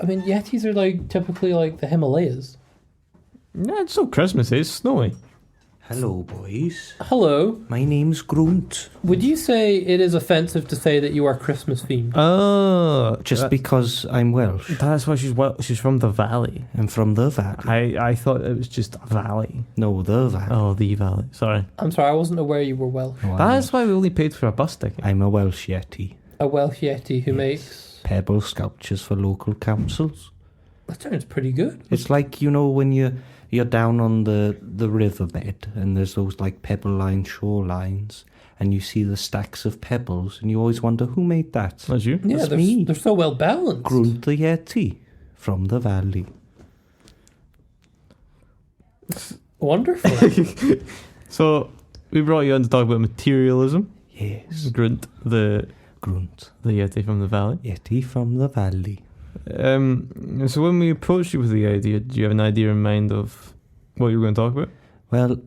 I mean, Yetis are typically the Himalayas. Yeah, it's so Christmassy. It's snowy. Hello, boys. Hello. My name's Groont. Would you say it is offensive to say that you are Christmas themed? Oh, Just because I'm Welsh. that's why she's from the valley. I'm from the valley. I thought it was just a valley. No, the valley. Oh, the valley. Sorry. I'm sorry, I wasn't aware you were Welsh. No, That's why we only paid for a bus ticket. I'm a Welsh Yeti. A Welsh Yeti who makes... Pebble sculptures for local councils. That sounds pretty good. It's like, when you're down on the riverbed and there's those pebble-lined shorelines and you see the stacks of pebbles and you always wonder who made that. That's you? Yeah, That's they're, me. they're so well balanced. Groont the Yeti from the valley. Wonderful. So, we brought you on to talk about materialism. Yes. Groont, the Groont. Yeti from the valley. Yeti from the valley. So when we approached you with the idea, do you have an idea in mind of what you were going to talk about? Well,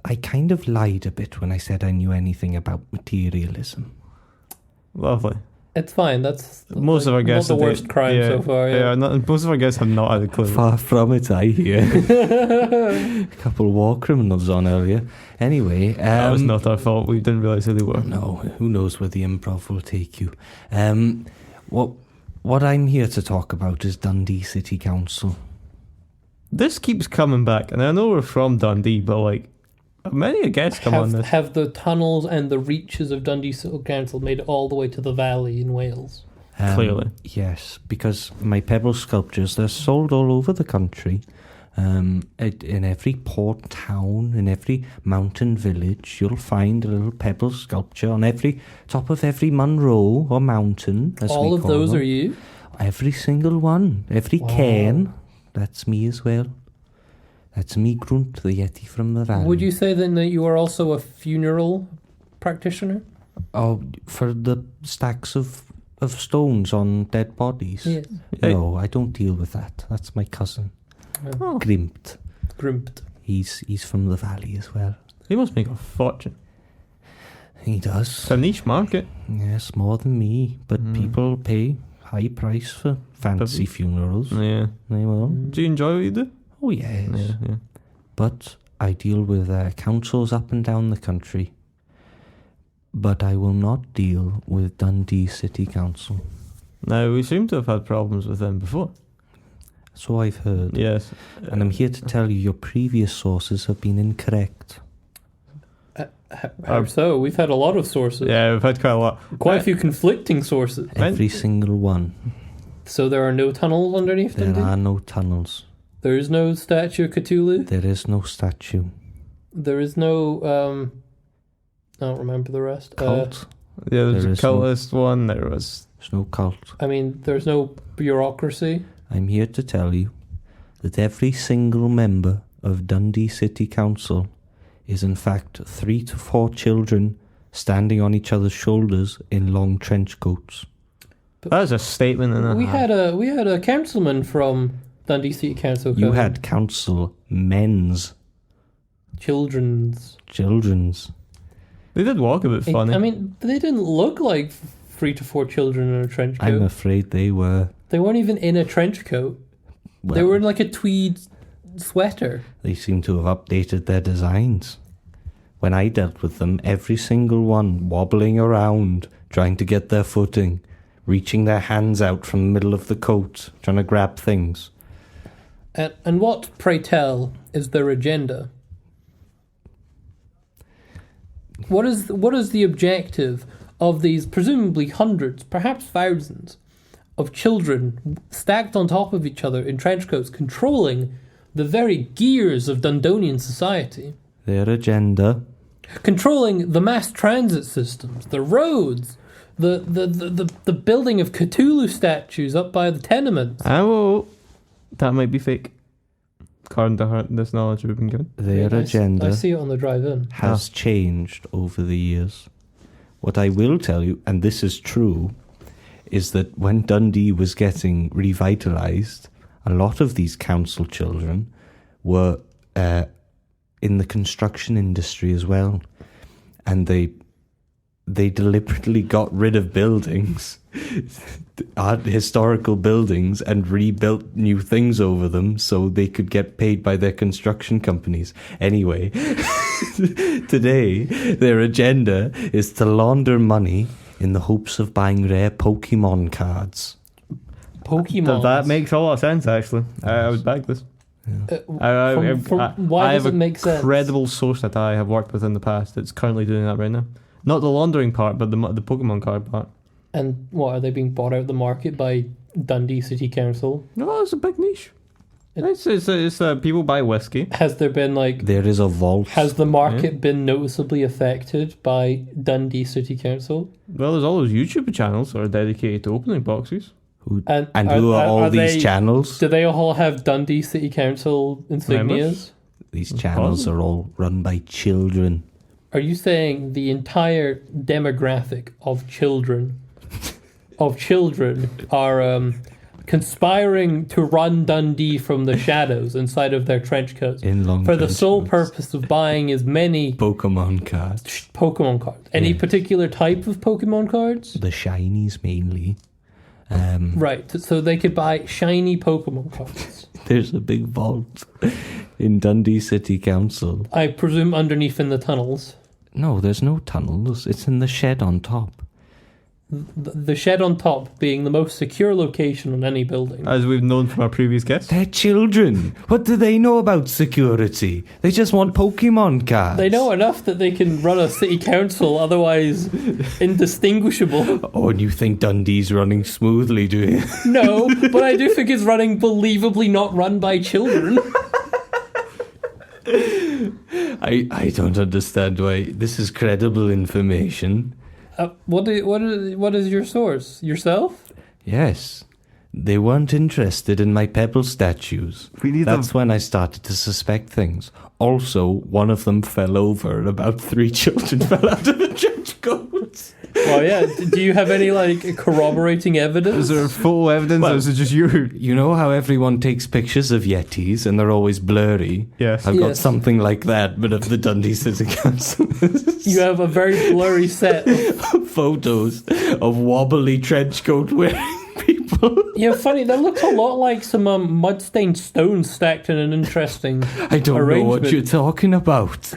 I kind of lied a bit when I said I knew anything about materialism. Lovely. It's fine. That's Most of our guests not the have- worst crime so far. Yeah. most of our guests have not had a clue. Far from it, I hear. A couple of war criminals on earlier. Anyway, That was not our fault. We didn't realise who they were. No, who knows where the improv will take you. What I'm here to talk about is Dundee City Council. This keeps coming back, and I know we're from Dundee, but many guests come on this. Have the tunnels and the reaches of Dundee City Council made it all the way to the valley in Wales? Clearly. Yes, because my pebble sculptures, they're sold all over the country. In every port town, in every mountain village, you'll find a little pebble sculpture on every top of every Munro or mountain. As All we of call those them. are you? Every single one, every Wow. cairn. That's me as well. That's me, Groont, the Yeti from the valley. Would you say then that you are also a funeral practitioner? Oh, for the stacks of stones on dead bodies? Yes. No, I don't deal with that. That's my cousin, Oh, Grimpt. Grimped. He's from the valley as well. he must make a fortune. He does. It's a niche market. Yes, more than me. But Mm. people pay high price for fancy funerals. Yeah. They will. Do you enjoy what you do? Oh, yes. Yeah. But I deal with councils up and down the country. But I will not deal with Dundee City Council. Now, we seem to have had problems with them before. So I've heard. Yes. And I'm here to tell you your previous sources have been incorrect. How so? We've had a lot of sources. Yeah, we've had quite a lot. Quite a few conflicting sources. Every single one. So there are no tunnels underneath There Dundee? are no tunnels. There is no statue of Cthulhu? There is no statue. There is no I don't remember the rest. Cult? Yeah, there's There a is no- cultist one. There was. There's no cult. I mean, there's no bureaucracy. I'm here to tell you that every single member of Dundee City Council is in fact 3 to 4 children standing on each other's shoulders in long trench coats. That's a statement and a We half. had a councilman from Dundee City Council. You come. had council men's children's. They did walk a bit funny. I mean, they didn't look like 3 to 4 children in a trench coat. I'm afraid they were. They weren't even in a trench coat. Well, They were in like a tweed sweater. They seem to have updated their designs. When I dealt with them, every single one wobbling around, trying to get their footing, reaching their hands out from the middle of the coat, trying to grab things. And what, pray tell, is their agenda? What is the objective of these presumably hundreds, perhaps thousands, of children stacked on top of each other in trench coats, controlling the very gears of Dundonian society? Their agenda. Controlling the mass transit systems, the roads, the building of Cthulhu statues up by the tenements. Oh, that might be fake. According to this knowledge we've been given. Their agenda I see it on the drive-in. has changed over the years. What I will tell you, and this is true, is that when Dundee was getting revitalised, a lot of these council children were in the construction industry as well. And they deliberately got rid of buildings, historical buildings, and rebuilt new things over them so they could get paid by their construction companies. Anyway, today their agenda is to launder money in the hopes of buying rare Pokemon cards. Pokemon. That makes a lot of sense, actually. I would back this. Why I does have it make sense? Credible source that I have worked with in the past that's currently doing that right now. Not the laundering part, but the Pokemon card part. And what, are they being bought out of the market by Dundee City Council? No, it's a big niche. It's people buy whiskey. Has there been like... There is a vault. Has the market been noticeably affected by Dundee City Council? Well, there's all those YouTube channels that are dedicated to opening boxes. And who are all these channels? Do they all have Dundee City Council insignias? Members? These channels are all run by children. Are you saying the entire demographic of children are conspiring to run Dundee from the shadows inside of their trench coats In long for the trench sole coats. purpose of buying as many Pokemon cards. Pokemon cards? Any Yeah. particular type of Pokemon cards? The shinies mainly. Right, so they could buy shiny Pokemon cards. There's a big vault in Dundee City Council. I presume underneath in the tunnels. No, there's no tunnels. It's in the shed on top. The shed on top being the most secure location on any building. As we've known from our previous guests. They're children. What do they know about security? They just want Pokemon cards. They know enough that they can run a city council, otherwise indistinguishable. Oh, and you think Dundee's running smoothly, do you? No, but I do think it's running believably not run by children. I don't understand why. This is credible information. What is your source? Yourself? Yes. They weren't interested in my pebble statues. That's when I started to suspect things. Also, one of them fell over and about 3 children fell out of the trench coats. Well, yeah. Do you have any corroborating evidence? Is there photo evidence or is it just you? You know how everyone takes pictures of Yetis and they're always blurry? Yes. I've got Yes. something like that, but of the Dundee City Council. You have a very blurry set of... Photos of wobbly trench coat wearing people. Yeah, funny. That looks a lot like some mud-stained stones stacked in an interesting I don't know what arrangement. you're talking about.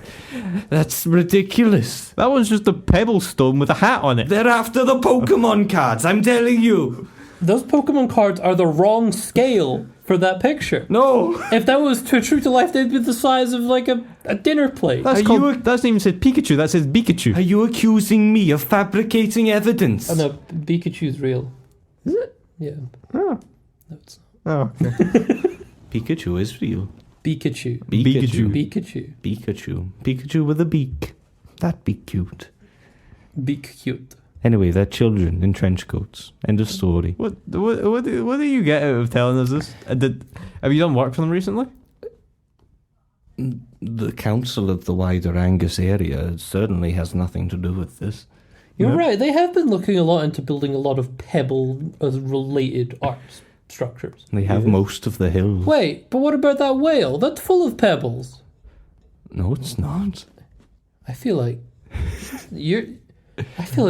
That's ridiculous. That one's just a pebble stone with a hat on it. They're after the Pokemon cards, I'm telling you. Those Pokemon cards are the wrong scale for that picture. No. If that was true to life, they'd be the size of a dinner plate. That's Are called, you a- that's not even said Pikachu, that says Pikachu. Are you accusing me of fabricating evidence? Oh no, Pikachu's real. Is it? Yeah. Oh. No, it's Oh, okay. Pikachu is real. Pikachu. Pikachu. Pikachu. Pikachu. Pikachu with a beak. That'd be cute. Be cute. Anyway, they're children in trench coats. End of story. What do you get out of telling us this? Have you done work for them recently? The council of the wider Angus area certainly has nothing to do with this. You're Yeah. right. They have been looking a lot into building a lot of pebble-related art structures. They have most of the hills. Wait, but what about that whale? That's full of pebbles. No, it's not. I feel like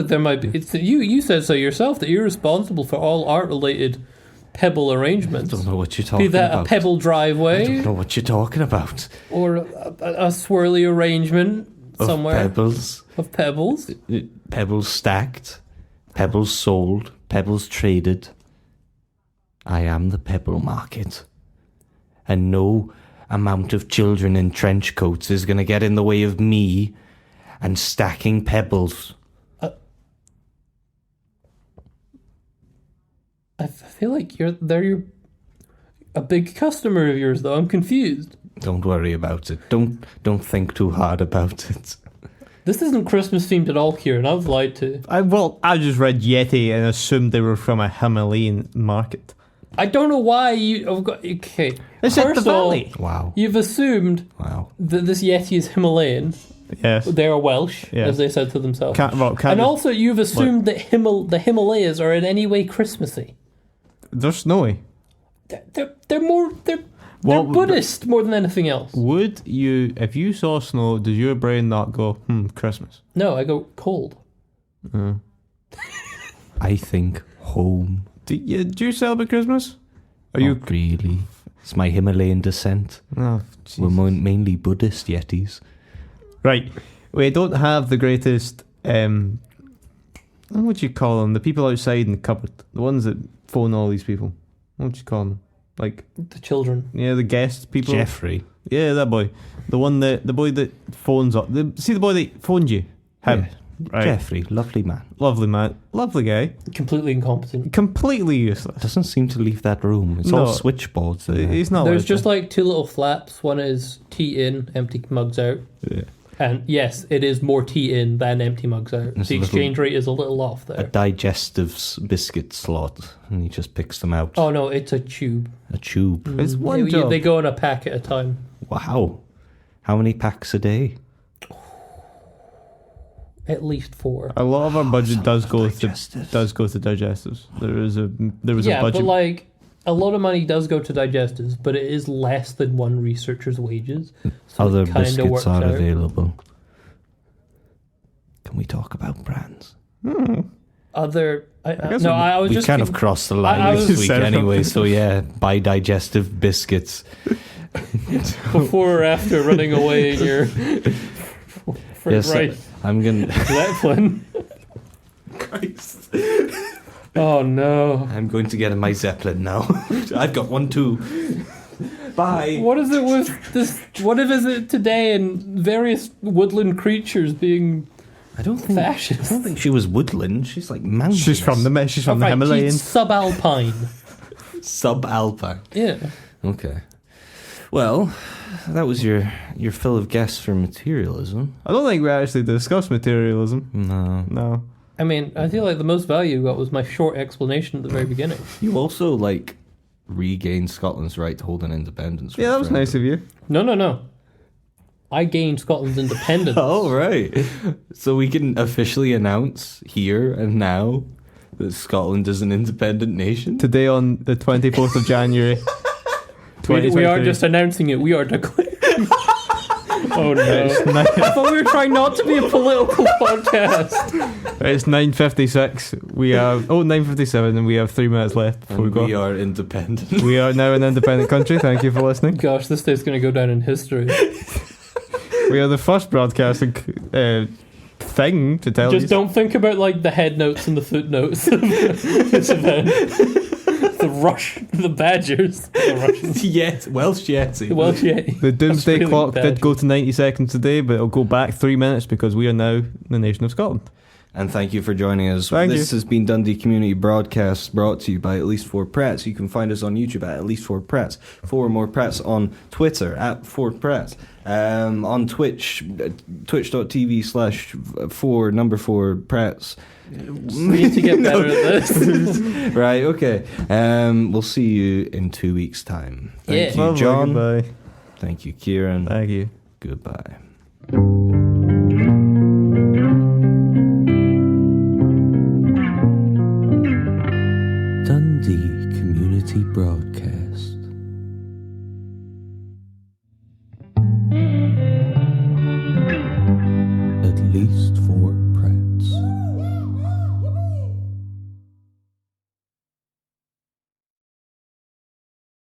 there might be. It's you said so yourself that you're responsible for all art-related pebble I arrangements. don't know what you're talking Be that about. a pebble I driveway don't know what you're talking about. or a swirly arrangement Of somewhere pebbles. of pebbles. Pebbles stacked. Pebbles sold. Pebbles traded. I am the pebble market. And no amount of children in trench coats is going to get in the way of me and stacking pebbles. I feel like they're a big customer of yours, though. I'm confused. Don't worry about it. Don't think too hard about it. This isn't Christmas themed at all, Kieran. I was lied to. I just read Yeti and assumed they were from a Himalayan market. I don't know why you. I've got okay. It's at the First of all, valley. Wow. you've assumed Wow. that this Yeti is Himalayan. Yes. They are Welsh, Yeah. as they said to themselves. Can't And also, you've assumed that the Himalayas are in any way Christmassy. they're snowy. They're What- Buddhist more than anything else. Would you, if you saw snow, does your brain not go, Christmas? No, I go cold. I think home. Do you celebrate Christmas? Are Not really. It's my Himalayan descent. Oh, We're mainly Buddhist Yetis. right. We don't have the greatest. What would you call them? The people outside in the cupboard, the ones that phone all these people. What would you call them? Like, The children. yeah, the guest people. Jeffrey. Yeah, that boy. The boy that phones up. See the boy that phoned you. Him. Yeah. Right. Jeffrey, lovely man. Lovely man. Lovely guy. Completely incompetent. Completely useless. Doesn't seem to leave that room. It's all No. switchboards in there. He's not. There's like just that. like two little flaps. One is tea in, empty mugs out. Yeah. And yes, it is more tea in than empty mugs out. It's The a exchange rate is a little off A there. digestive biscuit slot, and he just picks them out. Oh no, it's a tube. A tube. It's one They- job. They go in a pack at a time. Wow. How many packs a day? At least 4. A lot of our budget does go digestives. to digestives. There was a Yeah, budget. but like a lot of money does go to digestives, but it is less than one researcher's wages. So Other it kinda biscuits works are out. available. Can we talk about brands? Other, guess no, I was We just kind of crossed the line I this was- week anyway, so yeah, buy digestive biscuits. before or after running away in your Yes, right I'm gonna. Zeppelin. Oh no! I'm going to get in my Zeppelin now. I've got one too. Bye. What is it with this? What is it today and various woodland creatures being I don't think. fascist? I don't think she was woodland. She's like mountains. she's from the Right, Himalayas. she's subalpine. subalpine. Yeah. Okay. Well, that was your fill of guests for materialism. I don't think we actually discussed materialism. No. No. I mean, I feel like the most value you got was my short explanation at the very beginning. You also like regained Scotland's right to hold an independence. Yeah, that was nice of you. No. I gained Scotland's independence. Oh right. So we can officially announce here and now that Scotland is an independent nation. Today on the 24th of January. We are just announcing it. We are declaring. Oh no! I thought we were trying not to be a political podcast. It's 9:56. We have 9:57, and we have 3 minutes left before we And go. we are independent. We are now an independent country. Thank you for listening. Gosh, this day's going to go down in history. We are the first broadcasting thing to tell Just you. don't think about like the head notes and the footnotes of this event. The Badgers, the Russians, Welsh Yeti. the Welsh Yeti. The doomsday really clock bad. did go to 90 seconds today, but it'll go back 3 minutes because we are now the nation of Scotland. And thank you for joining us. Thank This you. has been Dundee Community Broadcast, brought to you by At Least 4 Prets. You can find us on YouTube at Least 4 Prets. 4 more Prets on Twitter at 4 Prets. On Twitch, twitch.tv/4 Prets. We need to get better at this. Right, okay. We'll see you in 2 weeks' time. Thank you, Lovely, John. Goodbye. Thank you, Kieran. Thank you. Goodbye. Dundee Community Broadcast. At least 4